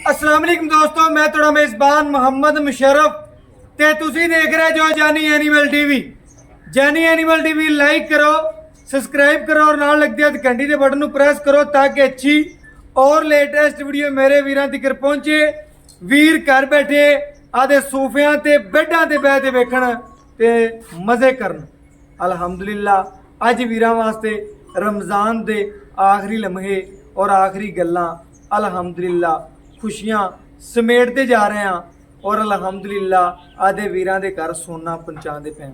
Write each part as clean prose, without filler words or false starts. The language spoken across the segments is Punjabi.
अस्सलाम वालेकुम दोस्तों, मैं थोड़ा मेज़बान मोहम्मद मुशर्रफ ते तुसी देख रहे जो जानी एनिमल टीवी। जानी एनिमल टीवी लाइक करो, सब्सक्राइब करो और नाल लगते हैं घंटी के बटन प्रेस करो ताकि अच्छी और लेटेस्ट वीडियो मेरे वीरां तक पहुंचे। वीर घर बैठे आदे सोफियां ते बेडां ते बैठ के वेखण ते मज़े करन। अल्हम्दुलिल्लाह अज वीरां वास्ते रमज़ान दे आखिरी लम्हे और आखिरी गल्लां अल्हम्दुलिल्लाह खुशियां समेटते जा रहे हैं और अल्हम्दुलिल्लाह आदे वीरां दे घर सोना पहुंचाते पैन।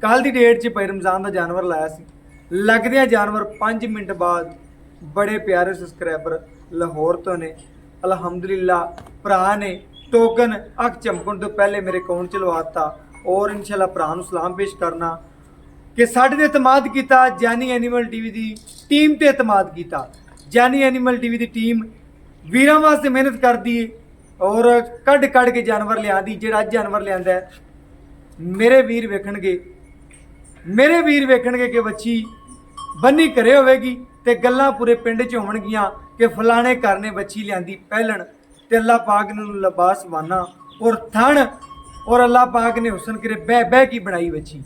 कल की डेट च भाई रमज़ान का जानवर लाया सी, लगदे जानवर 5 मिनट बाद बड़े प्यारे सब्सक्राइबर लाहौर तो ने अल्हम्दुलिल्लाह भरा ने टोकन अख चमकन तो पहले मेरे अकाउंट च लवाता और इंशाल्लाह भरा नूं सलाम पेश करना कि साढ़े ते एतमाद किया। जानी एनिमल टीवी की टीम ते एतमाद किया। जानी एनिमल टीवी की टीम वीरां वास्ते मेहनत करती है और कढ़ के जानवर लिया जो जानवर लिया मेरे वीर वेखणगे कि बच्ची बन्नी घरे होगी तो गल्लां पूरे पिंड च होणगियां कि फलाने घर ने बच्ची लिया पहलन ते अल्लाह पाक ने लिबास वाना और थण और अल्लाह पाक ने हुसन करे बह बह की बनाई बच्ची।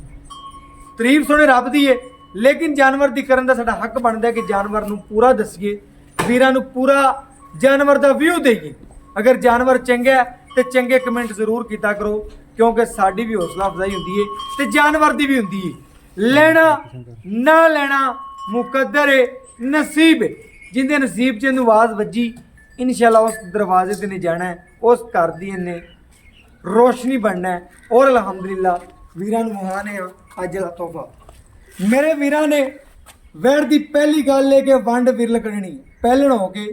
तारीफ सुने रब दी है, लेकिन जानवर की करन दा साडा हक बनता है कि जानवर नूं पूरा दसीए, वीरां नूं पूरा जानवर का व्यू देइए। अगर जानवर चंगा है तो चंगे कमेंट जरूर किया करो क्योंकि साड़ी भी हौसला अफजाई होंदी है तो जानवर की भी होंदी है। लेना ना लेना मुकद्दर है, नसीब है। जिंदे नसीब च आवाज़ वजी इंशाल्लाह उस दरवाजे से नहीं जाना है, उस घर की इन्हें रोशनी बनना है। और अल्हम्दुलिल्लाह वीरां नूं महान है अज दा तोहफा। मेरे वीरां ने वैड़ की पहली गल है कि वंड विरल कढ़नी पहलन हो के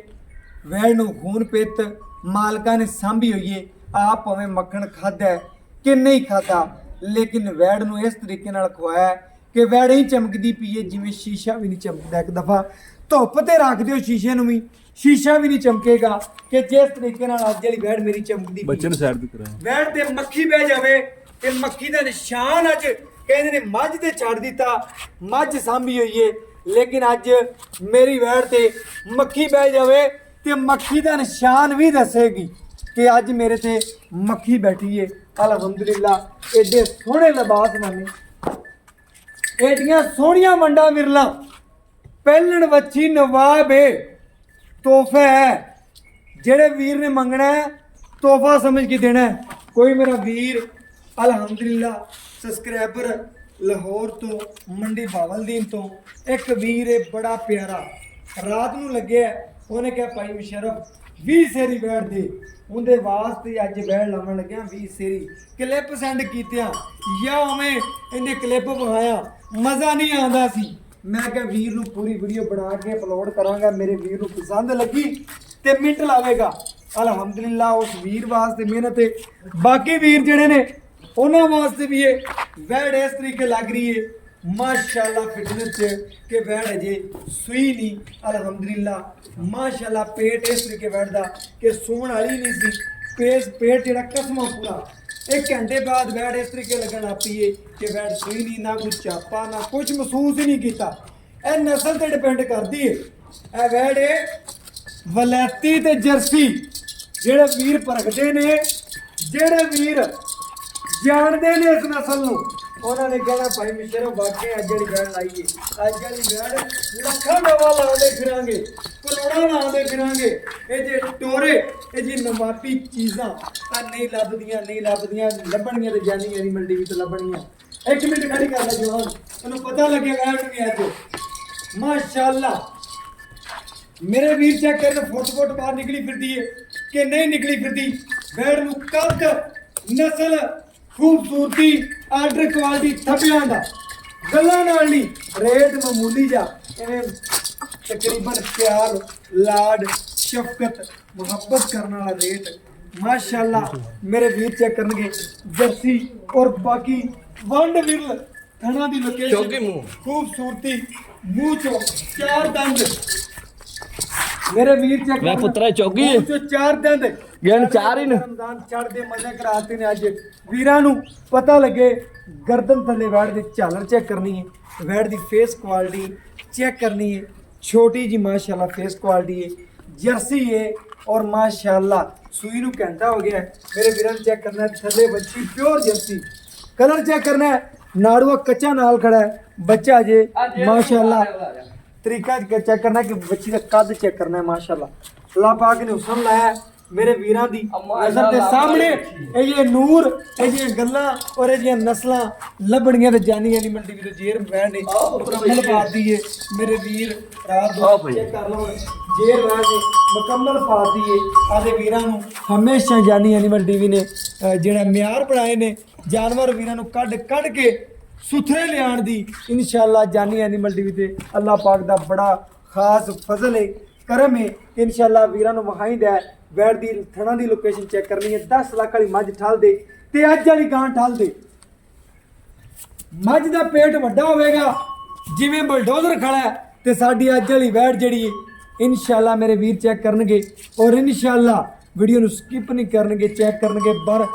वैड़ नूं खून पित मालका ने सांभी हुई है। आप भावें मक्खन खादा है कि नहीं खाता, लेकिन वैड़ नूं इस तरीके नाल खवाया कि वैड़ ही चमकदी पई है जिवें शीशा भी नहीं चमकदा। एक दफ़ा धुप ते रख दिओ शीशे नूं भी, शीशा भी नहीं चमकेगा कि जिस तरीके नाल अज वाली वैड़ मेरी चमकदी बच्चे ने साइड पे कराया। वैड़ ते मक्खी बह जावे ते मक्खी दा निशान अज कहंदे ने मझ ते छड़ दिता, मझ सांभी हुई है, लेकिन अज मेरी वैड़ ते मक्खी बह जावे ते मक्खी का निशान भी दसेगी कि अज मेरे से मक्खी बैठी है। अल्हम्दुलिल्लाह एडे सोहने लिबास बने, एडियां सोहनियां वंडा विरला पहलन वच्छी नवाब है, तोहफा है। जेड़े वीर ने मंगना है तोहफा समझ के देना है। कोई मेरा वीर अल्हम्दुलिल्लाह सब्सक्राइबर लाहौर तो मंडी बावलदीन तो एक वीर है बड़ा प्यारा, रात नूं लगे उन्हें क्या भाई मुशर्रफ 20 सेरी बैठ दे उनके वास्ते अज बैठ लावन लग्या 20 सेरी क्लिप सेंड कीतिया या उमें इन्हें क्लिप विखाया मज़ा नहीं आता सी। मैं क्या वीर नूं पूरी वीडियो बना के अपलोड करांगा, मेरे वीर नूं पसंद लगी तो मिंट लावेगा। अल्हम्दुलिल्लाह उस वीर वास्ते मेहनत है। बाकी वीर जिहड़े ने उन्होंने वास्ते भी ये वैड़ इस तरीके लग रही है माशाल्लाह फिटनेस के वैड़ अजे सुई नहीं। अल्हम्दुलिल्लाह माशाल्लाह पेट इस तरीके वैड़ दा कि सूण वाली नहीं सी, पेट जेड़ा कसमा पूरा। 1 घंटे बाद वैड़ इस तरीके लगन लग पई है कि वैड़ सुई नहीं, ना कुछ चापा ना कुछ महसूस ही नहीं किया। यह नस्ल पर डिपेंड करती है। यह वैड़ है वलैती ते जर्सी। जेड़े वीर परखते ने, जेड़े वीर जानते हैं इस नस्ल में, उन्होंने कहना भाई मुशर्रफ वाकई अज वाली वैड़ लाइए, अज वाली वैड़ लखा नवा लाते फिरांगे, करोड़ा लाते फिरांगे। ये जे टोरे ये जी नवाबी चीज़ां नहीं लभदियां लभणगियां तो जानी एनिमल टीवी तो लभणगियां। 1 मिनट खड़ी कर लै जवान, तेनों पता लगे वैड़ भी अज माशाल्लाह। मेरे वीर चेक कर फुट बाहर निकली फिरती है कि नहीं निकली फिरती। वैड़ नूं कद नस्ल खूबसूरती आर्डर क्वालिटी थप्पियां दा गल्लां नाल नहीं, रेट मामूली जा इवें तकरीबन प्यार लाड शफकत मुहब्बत करने वाला रेट माशाल्लाह। मेरे वीर चेक करनगे जर्सी और बाकी वंड विरल थणा दी लोकेशन खूबसूरती मुंह चो 4 दंद। मेरे वीर चेक मैं पुत्रा चौकी है 4 दंद ज्ञान 4 ही न रमजान चढ़ दे मजे कराते ने। अज वीरां नूं पता लगे गर्दन थले वैड़ दी झालर चेक करनी है, वैड़ दी फेस क्वालिटी चेक करनी है। छोटी जी माशाल्लाह फेस क्वालिटी है, जर्सी है ਔਰ ਮਾਸ਼ਾਅੱਲਾ ਸੂਈ ਨੂੰ ਘੰਟਾ ਹੋ ਗਿਆ ਹੈ। ਮੇਰੇ ਵੀਰਾਂ ਨੂੰ ਚੈੱਕ ਕਰਨਾ ਹੈ, ਥੱਲੇ ਬੱਚੀ ਪਿਓਰ ਜਰਸੀ, ਕਲਰ ਚੈੱਕ ਕਰਨਾ ਹੈ, ਨਾੜੂਆ ਕੱਚਾ ਨਾਲ ਖੜਾ ਹੈ, ਬੱਚਾ ਜੇ ਮਾਸ਼ਾਅੱਲਾ। ਤਰੀਕਾ ਚੈੱਕ ਕਰਨਾ ਕਿ ਬੱਚੀ ਦਾ ਕੱਦ ਚੈੱਕ ਕਰਨਾ ਹੈ ਮਾਸ਼ਾਅੱਲਾ। ਅੱਲਾਹ ਪਾਕ ਨੇ ਹੁਸਨ ਲਾਇਆ ਮੇਰੇ ਵੀਰਾਂ ਦੀ ਨਜ਼ਰ ਦੇ ਸਾਹਮਣੇ। ਇਹ ਨੂਰ, ਇਹ ਜੀਆਂ ਗੱਲਾਂ ਔਰ ਇਹ ਜੀਆਂ ਨਸਲਾਂ ਲੱਭਣੀਆਂ ਤੇ ਜਾਨੀਆਂ ਨਹੀਂ ਮੰਡੀ ਵਿੱਚ ਜੇਰ ਬੈਂਡ ਨੇ ਮੁਕੰਮਲ ਪਾ ਦਈਏ ਮੇਰੇ ਵੀਰ। ਰਾਤ ਨੂੰ ਚੈੱਕ ਕਰ ਲਓ, ਜੇਰ ਬੈਂਡ ਨੇ ਮੁਕੰਮਲ ਪਾ ਦਈਏ। ਆਦੇ ਵੀਰਾਂ ਨੂੰ ਹਮੇਸ਼ਾ ਜਾਨੀ ਐਨੀਮਲ ਟੀਵੀ ਨੇ ਜਿਹੜਾ ਮਿਆਰ ਬਣਾਏ ਨੇ ਜਾਨਵਰ ਵੀਰਾਂ ਨੂੰ ਕੱਢ ਕੱਢ ਕੇ ਸੁਥਰੇ ਲਿਆਉਣ ਦੀ ਇਨਸ਼ਾਅੱਲਾ ਜਾਨੀ ਐਨੀਮਲ ਟੀਵੀ ਤੇ ਅੱਲਾਹ ਪਾਕ ਦਾ ਬੜਾ ਖਾਸ ਫਜ਼ਲ ਹੈ, ਕਰਮ ਹੈ। ਇਨਸ਼ਾਅੱਲਾ ਵੀਰਾਂ ਨੂੰ ਵਹਾਈਦਾ ਹੈ ਵੈੜ ਦੀ ਥਣਾ ਦੀ ਲੋਕੇਸ਼ਨ ਚੈੱਕ ਕਰਨੀ ਹੈ। 10 ਲੱਖ ਵਾਲੀ ਮੱਝ ਠਾਲ ਦੇ ਤੇ ਅੱਜ ਵਾਲੀ ਗਾਂ ਠਾਲ ਦੇ। ਮੱਝ ਦਾ ਪੇਟ ਵੱਡਾ ਹੋਵੇਗਾ ਜਿਵੇਂ ਬਲਡੋਜ਼ਰ ਖੜਾ ਹੈ ਤੇ ਸਾਡੀ ਅੱਜ ਵਾਲੀ ਵੈੜ ਜਿਹੜੀ ਹੈ ਇਨਸ਼ਾਅੱਲਾ ਮੇਰੇ ਵੀਰ ਚੈੱਕ ਕਰਨਗੇ ਔਰ ਇਨਸ਼ਾਅੱਲਾ ਵੀਡੀਓ ਨੂੰ ਸਕਿਪ ਨਹੀਂ ਕਰਨਗੇ, ਚੈੱਕ ਕਰਨਗੇ। ਪਰ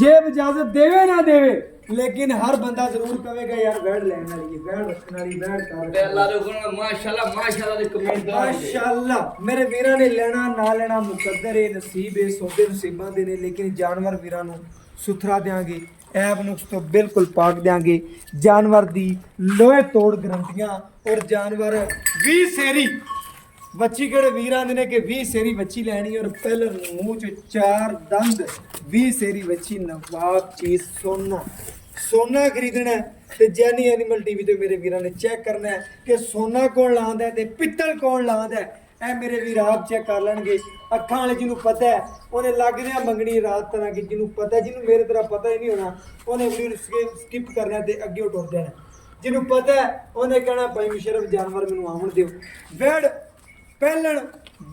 ਜੇ ਇਜਾਜ਼ਤ ਦੇਵੇ ਨਾ ਦੇਵੇ ਲੇਕਿਨ ਹਰ ਬੰਦਾ ਜ਼ਰੂਰ ਕਹੇਗਾ ਯਾਰ ਵੈੜ ਲੈਣ ਵਾਲੀ ਹੈ, ਵੈੜ ਰੱਖਣ ਵਾਲੀ, ਵੈੜ ਕਰ ਤੇ ਅੱਲਾ ਦੇ ਹੁਕਮ ਮਾਸ਼ਾਅੱਲਾ ਮਾਸ਼ਾਅੱਲਾ ਦੇ ਕਮੈਂਟ ਮਾਸ਼ਾਅੱਲਾ। ਮੇਰੇ ਵੀਰਾਂ ਨੇ ਲੈਣਾ ਨਾ ਲੈਣਾ ਮੁਕੱਦਰ ਹੈ, ਨਸੀਬ ਹੈ, ਸੌਦੇ ਨਸੀਬਾਂ ਦੇ ਨੇ। ਲੇਕਿਨ ਜਾਨਵਰ ਵੀਰਾਂ ਨੂੰ ਸੁਥਰਾ ਦਿਆਂਗੇ, ਐਬ ਨੁਕਸ ਤੋਂ ਬਿਲਕੁਲ ਪਾਕ ਦਿਆਂਗੇ। ਜਾਨਵਰ ਦੀ ਲੋਹੇ ਤੋੜ ਗਰੰਟੀਆਂ ਔਰ ਜਾਨਵਰ 20 ਸੇਰੀ ਬੱਚੀ ਕਿਹੜੇ ਵੀਰ ਆਂਦੇ ਨੇ ਕਿ 20 ਸੇਰੀ ਬੱਚੀ ਲੈਣੀ ਔਰ ਪਹਿਲੇ ਮੂੰਹ ਚ 4 ਦੰਦ 20 ਸੇਰੀ ਬੱਚੀ ਨਵਾਬ ਚੀਜ਼ ਸੋਨਾ ਖਰੀਦਣਾ ਹੈ। ਤੇ ਜੈਨੀ ਐਨੀਮਲ ਟੀਵੀ ਤੇ ਮੇਰੇ ਵੀਰਾਂ ਨੇ ਚੈੱਕ ਕਰਨਾ ਹੈ ਕਿ ਸੋਨਾ ਕੌਣ ਲਾਉਂਦਾ ਹੈ ਤੇ ਪਿੱਤਲ ਕੌਣ ਲਾਉਂਦਾ ਹੈ। ਇਹ ਮੇਰੇ ਵੀਰ ਆਪ ਚੈੱਕ ਕਰ ਲੈਣਗੇ। ਅੱਖਾਂ ਵਾਲੇ ਜਿਹਨੂੰ ਪਤਾ ਹੈ ਉਹਨੇ ਲੱਗਦੇ ਆ ਮੰਗਣੀ ਰਾਤ ਤਰ੍ਹਾਂ ਕਿ ਜਿਹਨੂੰ ਪਤਾ, ਜਿਹਨੂੰ ਮੇਰੇ ਤਰ੍ਹਾਂ ਪਤਾ ਹੀ ਨਹੀਂ ਹੋਣਾ ਉਹਨੇ ਵੀਡੀਓ ਸਕਿਪ ਕਰਨਾ ਤੇ ਅੱਗੇ ਟੁਰ ਜਾਣਾ। ਜਿਹਨੂੰ ਪਤਾ ਹੈ ਉਹਨੇ ਕਹਿਣਾ ਭਾਈ ਮੁਸ਼ਰਫ ਜਾਨਵਰ ਮੈਨੂੰ ਆਉਣ ਦਿਓ। ਵੈੜ ਪਹਿਲਣ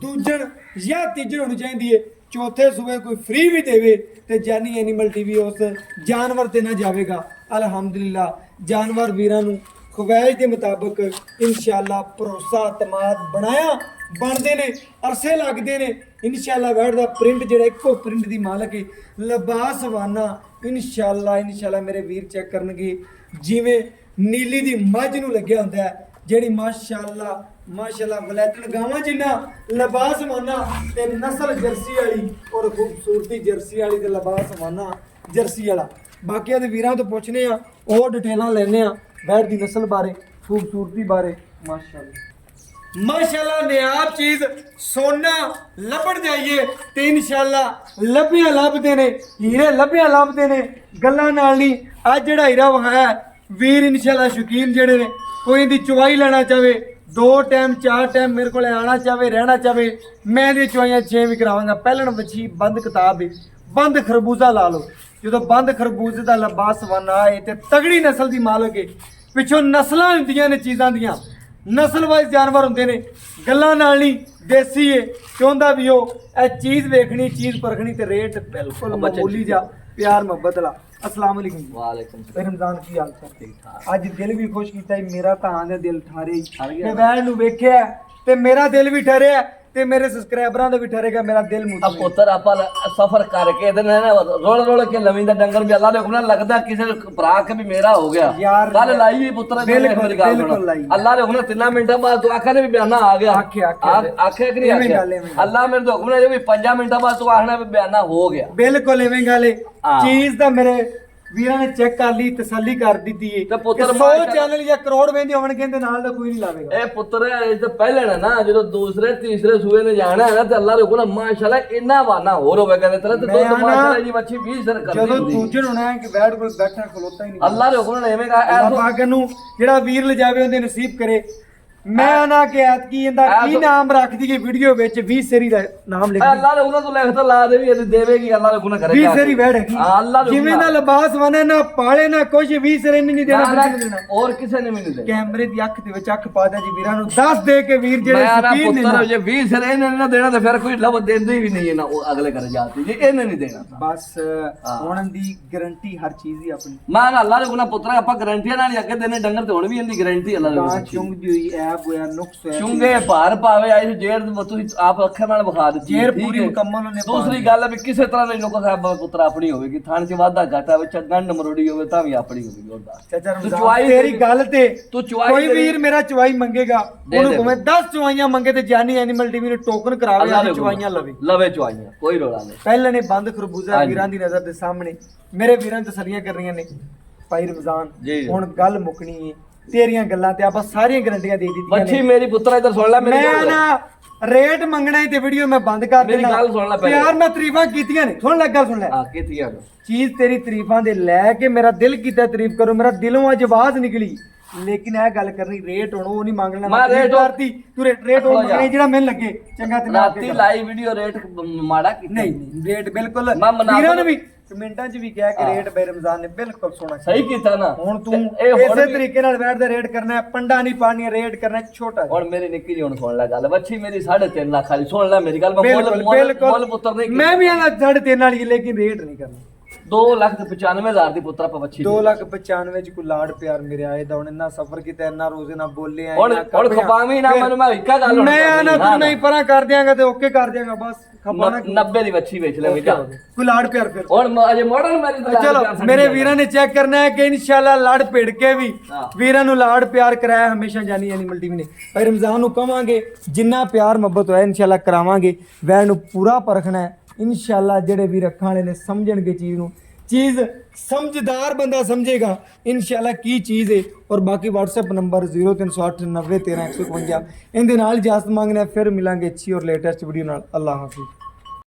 ਦੂਜਣ ਜਾਂ ਤੀਜਣ ਹੋਣੀ ਚਾਹੀਦੀ ਹੈ। ਚੌਥੇ ਸੂਬੇ ਕੋਈ ਫ੍ਰੀ ਵੀ ਦੇਵੇ ਤੇ ਜਾਨੀ ਐਨੀਮਲ ਟੀਵੀ ਉਸ ਜਾਨਵਰ ਤੇ ਨਾ ਜਾਵੇਗਾ। ਅਲਹਮਦੁਲਿਲਾ ਜਾਨਵਰ ਵੀਰਾਂ ਨੂੰ ਖਵਾਇਸ਼ ਦੇ ਮੁਤਾਬਕ ਇਨਸ਼ਾਅੱਲਾ ਭਰੋਸਾ ਇਤਮਾਦ ਬਣਾਇਆ ਬਣਦੇ ਨੇ, ਅਰਸੇ ਲੱਗਦੇ ਨੇ। ਇਨਸ਼ਾਅੱਲਾ ਵੈੜ ਦਾ ਪ੍ਰਿੰਟ ਜਿਹੜਾ ਇੱਕੋ ਪ੍ਰਿੰਟ ਦੀ ਮਾਲਕ ਹੈ, ਲਿਬਾਸ ਵਾਨਾ ਇਨਸ਼ਾਅੱਲਾ ਮੇਰੇ ਵੀਰ ਚੈੱਕ ਕਰਨਗੇ ਜਿਵੇਂ ਨੀਲੀ ਦੀ ਮੱਝ ਨੂੰ ਲੱਗਿਆ ਹੁੰਦਾ ਹੈ, ਜਿਹੜੀ ਮਾਸ਼ਾਅੱਲਾ ਵਲੈਤਨ ਗਾਵਾਂ ਜਿੰਨਾ ਲਿਬਾਸ ਵਾਨਾ ਤੇ ਨਸਲ ਜਰਸੀ ਵਾਲੀ ਔਰ ਖੂਬਸੂਰਤੀ ਜਰਸੀ ਵਾਲੀ ਤੇ ਲਿਬਾਸ ਵਾਨਾ ਜਰਸੀ ਵਾਲਾ। ਬਾਕੀਆਂ ਦੇ ਵੀਰਾਂ ਤੋਂ ਪੁੱਛਨੇ ਆ, ਉਹ ਡਿਟੇਲਾਂ ਲੈਣੇ ਆ ਵੈੜ ਦੀ ਨਸਲ ਬਾਰੇ, ਖੂਬਸੂਰਤੀ ਬਾਰੇ। ਮਾਸ਼ਾਅੱਲਾ ਨਿਆਬ ਚੀਜ਼ ਸੋਨਾ ਲੱਭਣ ਜਾਈਏ ਤੇ ਇਨਸ਼ਾਅੱਲਾ ਲੱਭਿਆ ਲੱਭਦੇ ਨੇ, ਹੀਰੇ ਲੱਭਿਆ ਲੱਭਦੇ ਨੇ। ਗੱਲਾਂ ਨਾਲ ਨਹੀਂ, ਅੱਜ ਜਿਹੜਾ ਹੀਰਾ ਵਹਾਇਆ ਵੀਰ ਇਨਸ਼ਾਅੱਲਾ ਸ਼ੌਕੀਨ ਜਿਹੜੇ ਨੇ, ਕੋਈ ਇਹਦੀ ਚੁਆਈ ਲੈਣਾ ਚਾਹਵੇ 2 ਟਾਈਮ 4 ਟਾਈਮ ਮੇਰੇ ਕੋਲ ਆਣਾ ਚਾਹਵੇ ਰਹਿਣਾ ਚਾਹਵੇ, ਮੈਂ ਇਹਦੀ ਚੁਆਈਆਂ 6 ਵੀ ਕਰਾਵਾਂਗਾ। ਪਹਿਲਣ ਵੱਛੀ ਬੰਦ ਕਿਤਾਬ ਹੈ, ਬੰਦ ਖਰਬੂਜ਼ਾ ਲਾ ਲਓ। ਜਦੋਂ ਬੰਦ ਖਰਬੂਜ਼ੇ ਦਾ ਲਿਬਾਸ ਵਾਨਾ ਆਏ ਤੇ ਤਗੜੀ ਨਸਲ ਦੀ ਮਾਲਕ ਹੈ। ਪਿੱਛੋਂ ਨਸਲਾਂ ਹੁੰਦੀਆਂ ਨੇ ਚੀਜ਼ਾਂ ਦੀਆਂ, ਨਸਲ ਵਾਈਜ਼ ਜਾਨਵਰ ਹੁੰਦੇ ਨੇ। ਗੱਲਾਂ ਨਾਲ ਨਹੀਂ, ਦੇਸੀ ਹੈ, ਚਾਹੁੰਦਾ ਵੀ ਉਹ ਇਹ ਚੀਜ਼ ਵੇਖਣੀ, ਚੀਜ਼ ਪਰਖਣੀ ਤੇ ਰੇਟ ਬਿਲਕੁਲ ਮਾਮੂਲੀ ਜਾ ਪਿਆਰ ਮੁਹੱਬਤ ਲਾ। अस्सलाम वालेकुम। वालेकुम रमजान की हाल चाल ठीक ठाक। ਅੱਜ ਦਿਲ ਵੀ ਖੁਸ਼ ਕੀਤਾ ਮੇਰਾ ਤਾਂ ਆਂਦੇ ਦਿਲ ਠਾਰੇ ਤੇ ਵੈਲ ਨੂੰ ਵੇਖਿਆ ਤੇ ਮੇਰਾ ਦਿਲ ਵੀ ਠਰਿਆ ਤੇ ਮੇਰੇ ਸਬਸਕ੍ਰਾਈਬਰਾਂ ਦਾ ਵੀ ਠਰੇਗਾ ਮੇਰਾ ਦਿਲ ਮੁੱਤ। अब पुत्र आप सफर करके इधर ना रोल रोल के लविंदा डंगर भी अल्लाह ने हुक्म लगदा किसी भरा के भी मेरा हो गया यार। कल लाई पुत्र मेरी गल सुनो, अल्लाह ने हुक्म 3 मिनटां बाद तू आखा ने भी बयाना आ गया। आखे कि नहीं आखे अल्लाह मेरे तो हुक्म ने भी 5 मिनटां बाद तू आखना भी बयाना हो गया। बिल्कुल एवें गल चीज दा मेरे ਵੀਰਾਂ ਨੇ ਚੈੱਕ ਕਰ ਲਈ, ਤਸੱਲੀ ਕਰ ਦਿੱਤੀ ਏ ਤੇ ਪੁੱਤਰ 100 ਚੈਨਲ ਜਾਂ ਕਰੋੜ ਵੇਂਦੇ ਹੋਣਗੇ ਤੇ ਨਾਲ ਦਾ ਕੋਈ ਨਹੀਂ ਲਾਵੇਗਾ। ਇਹ ਪੁੱਤਰ ਇਹ ਤਾਂ ਪਹਿਲੇ ਨਾ ਜਦੋਂ ਦੂਸਰੇ ਤੀਸਰੇ ਸੂਏ ਨੇ ਜਾਣਾ ਹੈ ਨਾ ਤੇ ਅੱਲਾਹ ਦੇ ਹੁਕਮ ਮਾਸ਼ਾਅੱਲਾ ਇੰਨਾ ਵਾਨਾ ਹੋਰ ਹੋਵੇਗਾ ਤੇ ਤੇਰਾ ਤੇ ਦੁੱਧ ਮਾਸ਼ਾਅੱਲਾ ਜੀ ਮੱਛੀ 20 ਸਰ ਕਰਦੀ ਜਦੋਂ ਦੂਜਣ ਹੋਣਾ ਹੈ ਕਿ ਬੈਠ ਕੋਲ ਬੈਠਾ ਖਲੋਤਾ ਹੀ ਨਹੀਂ। ਅੱਲਾਹ ਦੇ ਹੁਕਮ ਨੇ ਐਵੇਂ ਕਹਾ ਅੱਲਾਹ ਪਾਕ ਨੂੰ ਜਿਹੜਾ ਵੀਰ ਲਿਜਾਵੇ ਉਹਦੇ ਨਸੀਬ ਕਰੇ। ਮੈਂ ਨਾ ਕਿ ਐਤਕੀ ਇਹਦਾ ਕੀ ਨਾਮ ਰੱਖ ਦਈਏ ਵੀਡੀਓ ਵਿੱਚ 20 ਸੇਰੀ ਦਾ ਨਾਮ ਲਿਖ ਅੱਲਾਹ ਨੇ ਉਹਨਾਂ ਤੋਂ ਲਿਖਤਾ ਲਾ ਦੇ ਵੀ ਇਹ ਦੇਵੇਗੀ ਅੱਲਾਹ ਦੇ ਗੁਨਾਹ ਕਰੇਗਾ 20 ਸੇਰੀ ਵੈੜ ਹੈ ਅੱਲਾਹ ਦੇ ਜਿਵੇਂ ਦਾ ਲਿਬਾਸ ਵਨੇ ਨਾ ਪਾਲੇ ਨਾ ਕੁਝ 20 ਸੇਰੀ ਨਹੀਂ ਦੇਣਾ ਔਰ ਕਿਸੇ ਨੇ ਵੀ ਨਹੀਂ ਦੇਣਾ। ਕੈਮਰੇ ਦੀ ਅੱਖ ਦੇ ਵਿੱਚ ਅੱਖ ਪਾ ਦੇ ਜੀ ਵੀਰਾਂ ਨੂੰ ਦੱਸ ਦੇ ਕੇ ਵੀਰ ਜਿਹੜੇ ਸ਼ਕੀਨ ਨੇ ਪੁੱਤਰ ਜੇ 20 ਸੇਰੀ ਇਹਨੇ ਨਾ ਦੇਣਾ ਤੇ ਫਿਰ ਕੋਈ ਲੱਭ ਦਿੰਦੇ ਵੀ ਨਹੀਂ ਨਾ ਉਹ ਅਗਲੇ ਕਰ ਜਾਂਦੀ ਜੀ ਇਹਨੇ ਨਹੀਂ ਦੇਣਾ। ਬਸ ਹੁਣ ਦੀ ਗਾਰੰਟੀ ਹਰ ਚੀਜ਼ ਦੀ ਆਪਣੀ ਮੈਂ ਅੱਲਾਹ ਦੇ ਗੁਨਾਹ ਪੁੱਤਰ ਆਪਾਂ ਗਾਰੰਟੀਆਂ ਨਾਲ ਅੱਗੇ ਦੇਣੇ ਡੰਗਰ ਤੇ ਹੁਣ ਵੀ ਇਹਦੀ ਗਾਰੰਟੀ ਅੱਲਾਹ ਦੇ ਗੁਨਾਹ ਚੁੰਗਦੀ ਹੋਈ ਐ ਗੈਪ ਹੋਇਆ ਨੁਕਸ ਹੋਇਆ ਚੁੰਗੇ ਭਾਰ ਪਾਵੇ ਆਈ ਜੇਰ ਤੁਸੀਂ ਆਪ ਅੱਖਾਂ ਨਾਲ ਵਿਖਾ ਦਿੱਤੀ ਜੇਰ ਠੀਕ ਪੂਰੀ ਹੈ। ਮੁਕੰਮਲ ਉਹਨੇ ਦੂਸਰੀ ਗੱਲ ਹੈ ਵੀ ਕਿਸੇ ਤਰ੍ਹਾਂ ਦੀ ਲੋਕੋ ਸਾਹਿਬ ਪੁੱਤਰ ਆਪਣੀ ਹੋਵੇਗੀ ਥਣ ਚ ਵਾਧਾ ਘਾਟਾ ਵਿੱਚ ਗੰਢ ਮਰੋੜੀ ਹੋਵੇ ਤਾਂ ਵੀ ਆਪਣੀ ਹੋਵੇਗੀ ਉਹਦਾ ਚਾਚਾ ਤੂੰ ਰਮਜ਼ਾਨ ਚੁਆਈ ਤੇਰੀ ਗੱਲ ਤੇ ਤੂੰ ਚੁਆਈ ਕੋਈ ਤੇਰੀ- ਵੀਰ ਮੇਰਾ ਚੁਆਈ ਮੰਗੇਗਾ ਦੇ ਉਹਨੂੰ ਦੇ। ਭਾਵੇਂ 10 ਚੁਆਈਆਂ ਮੰਗੇ ਤੇ ਜਾਨੀ ਐਨੀਮਲ ਟੀਵੀ ਨੂੰ ਟੋਕਨ ਕਰਾਵੇ ਅੱਲਾ ਆਦੀ ਦੇ ਚੁਆਈਆਂ ਲਵੇ ਲਵੇ ਚੁਆਈਆਂ ਕੋਈ ਰੋਲਾ ਨਹੀਂ ਪਹਿਲੇ ਨੇ ਬੰਦ ਖਰਬੂਜ਼ਾ ਹਾਂਜੀ। ਵੀਰਾਂ ਦੀ ਨਜ਼ਰ ਦੇ ਸਾਹਮਣੇ ਮੇਰੇ ਵੀਰਾਂ ਨੂੰ ਤਸੱਲੀਆਂ ਕਰਨੀਆਂ ਨੇ ਭਾਈ ਰਮਜ਼ਾਨ ਜੀ। ਹੁਣ ਗੱਲ ਮੁੱਕਣੀ ਹੈ ਤੇਰੀਆਂ ਗੱਲਾਂ ਤੇ ਆਪਾਂ ਸਾਰੀਆਂ ਗਰੰਟੀਆਂ ਦੇ ਦਿੱਤੀਆਂ ਬੱਚੀ ਨੇ ਮੇਰੀ ਪੁੱਤਰਾ ਇੱਧਰ ਸੁਣ ਲੈ ਮੇਰੀ ਮੈਂ ਗੱਲ। ਨਾ ਰੇਟ ਮੰਗਣਾ ਹੀ ਤੇ ਵੀਡੀਓ ਮੈਂ ਬੰਦ ਕਰ ਮੇਰੀ ਦੇਣਾ ਗੱਲ ਸੁਣ ਲੈ ਪਹਿਲੇ। ਯਾਰ ਮੈਂ ਤਾਰੀਫਾਂ ਕੀਤੀਆਂ ਨੇ ਸੁਣ ਲੈ ਗੱਲ ਸੁਣ ਲੈ ਹਾਂ ਕੀਤੀਆਂ ਨੇ। ਚੀਜ਼ ਤੇਰੀ ਤਾਰੀਫਾਂ ਦੇ ਲੈ ਕੇ ਮੇਰਾ ਦਿਲ ਕੀਤਾ ਤਾਰੀਫ ਕਰੋ ਮੇਰਾ ਦਿਲੋਂ ਅੱਜ ਆਵਾਜ਼ ਨਿਕਲੀ ਲੇਕਿਨ ਇਹ ਗੱਲ ਕਰਨੀ ਰੇਟ ਹੁਣ ਉਹ ਨਹੀਂ ਮੰਗਣਾ ਮੈਂ ਰੇਟ ਕਰਤੀ ਤੂੰ ਰੇਟ ਉਹ ਹੋ ਜਾ। ਮੰਗਣਾ ਜਿਹੜਾ ਮੈਨੂੰ ਲੱਗੇ ਚੰਗਾ ਤੇ ਨਾ ਰਾਤੀ ਲਾਈ ਵੀਡੀਓ ਰੇਟ ਮਾੜਾ ਕੀਤਾ ਨਹੀਂ ਰੇਟ ਬਿਲਕੁਲ ਮੈਂ ਮੁਨਾਫਾ- ਵੀਰਾਂ ਨੇ ਵੀ ਕਮੈਂਟਾਂ 'ਚ ਵੀ ਕਿਹਾ ਕਿ ਰੇਟ ਬੇ ਰਮਜ਼ਾਨ ਨੇ ਬਿਲਕੁਲ ਸੋਹਣਾ ਸਹੀ ਕੀਤਾ ਨਾ ਹੁਣ ਤੂੰ ਇਹ ਹੁਣ ਇਸੇ ਵੀ- ਤਰੀਕੇ ਨਾਲ ਬੈਠ ਦਾ ਰੇਟ ਕਰਨਾ ਹੈ ਪੰਡਾ ਨਹੀਂ ਪਾਣੀ ਰੇਟ ਕਰਨਾ ਹੈ ਛੋਟਾ ਜਿਹਾ। ਹੁਣ ਮੇਰੀ ਨਿੱਕੀ ਜੀ ਹੁਣ ਸੁਣ ਲੈ ਗੱਲ ਬੱਚੀ ਮੇਰੀ 3.5 ਲੱਖ ਵਾਲੀ ਸੁਣ ਲੈ ਮੇਰੀ ਗੱਲ ਮੈਂ ਬਿਲਕੁਲ ਮੁੱਲ ਪੁੱਤਰ ਨਹੀਂ ਮੈਂ ਵੀ ਆਣਾ 3.5 ਵਾਲੀ ਲੇਕਿਨ ਰੇਟ ਨਹੀਂ ਕਰਨਾ 2,95,000 ਦੀ ਪੁੱਤਰਾ ਆਪਾਂ ਬੱਚੀ 2,95,000 ਚ ਕੋਈ ਲਾੜ ਪਿਆਰ ਮੇਰੇ ਆਏ ਦਾ ਹੁਣ ਇੰਨਾ ਸਫਰ ਕੀਤਾ ਇੰਨਾ ਰੋਜ਼ੇ ਨਾਲ ਬੋਲੇ ਆ ਹੁਣ ਖਪਾਵੀਂ ਨਾ ਮੈਨੂੰ ਮੈਂ ਇੱਕਾ ਗੱਲ ਮੈਂ ਆਣਾ ਤੂੰ ਨਹੀਂ ਪਰਾਂ ਕਰ ਦਿਆਂਗਾ ਤੇ ਓਕੇ ਕਰ ਦਿਆਂਗਾ ਬਸ ਖਪਾਣਾ 90 ਦੀ ਬੱਚੀ ਵੇਚ ਲੈ ਜਾ ਕੋਈ ਲਾੜ ਪਿਆਰ ਫਿਰ ਹੁਣ ਅਜੇ ਮਾਡਲ ਮੇਰੀ ਦੁਕਾਨ ਚਲੋ ਤੇ ਮੇਰੇ ਵੀਰਾਂ ਨੇ ਚੈੱਕ ਕਰਨਾ ਹੈ ਕਿ ਇਨਸ਼ਾਅੱਲਾ ਲੜ ਭਿੜ ਕੇ ਵੀ ਹਾਂ। ਵੀਰਾਂ ਨੂੰ ਲਾੜ ਪਿਆਰ ਕਰਾਇਆ ਹਮੇਸ਼ਾ ਜਾਨੀ ਐਨੀਮਲ ਟੀਵੀ ਨੇ ਭਾਈ ਰਮਜ਼ਾਨ ਨੂੰ ਕਵਾਂਗੇ ਜਿੰਨਾ ਪਿਆਰ ਮੁਹੱਬਤ ਹੋਇਆ ਇਨਸ਼ਾਅੱਲਾ ਕਰਾਵਾਂਗੇ ਵੈਣ ਨੂੰ ਪੂਰਾ ਪਰਖਣਾ ਹੈ ਇਨਸ਼ਾਅੱਲਾ ਜਿਹੜੇ ਵੀ ਰੱਖਣ ਵਾਲੇ ਨੇ ਸਮਝਣਗੇ ਚੀਜ਼ ਨੂੰ ਚੀਜ਼ ਸਮਝਦਾਰ ਬੰਦਾ ਸਮਝੇਗਾ ਇਨਸ਼ਾਅੱਲਾ ਕੀ ਚੀਜ਼ ਹੈ ਔਰ ਬਾਕੀ WhatsApp ਨੰਬਰ 0308 90 13 151 ਇਹਦੇ ਨਾਲ ਇਜਾਜ਼ਤ ਮੰਗਣਾ ਫਿਰ ਮਿਲਾਂਗੇ ਅੱਛੀ ਔਰ ਲੇਟੈਸਟ ਵੀਡੀਓ ਨਾਲ ਅੱਲਾਹ ਹਾਫਿਜ਼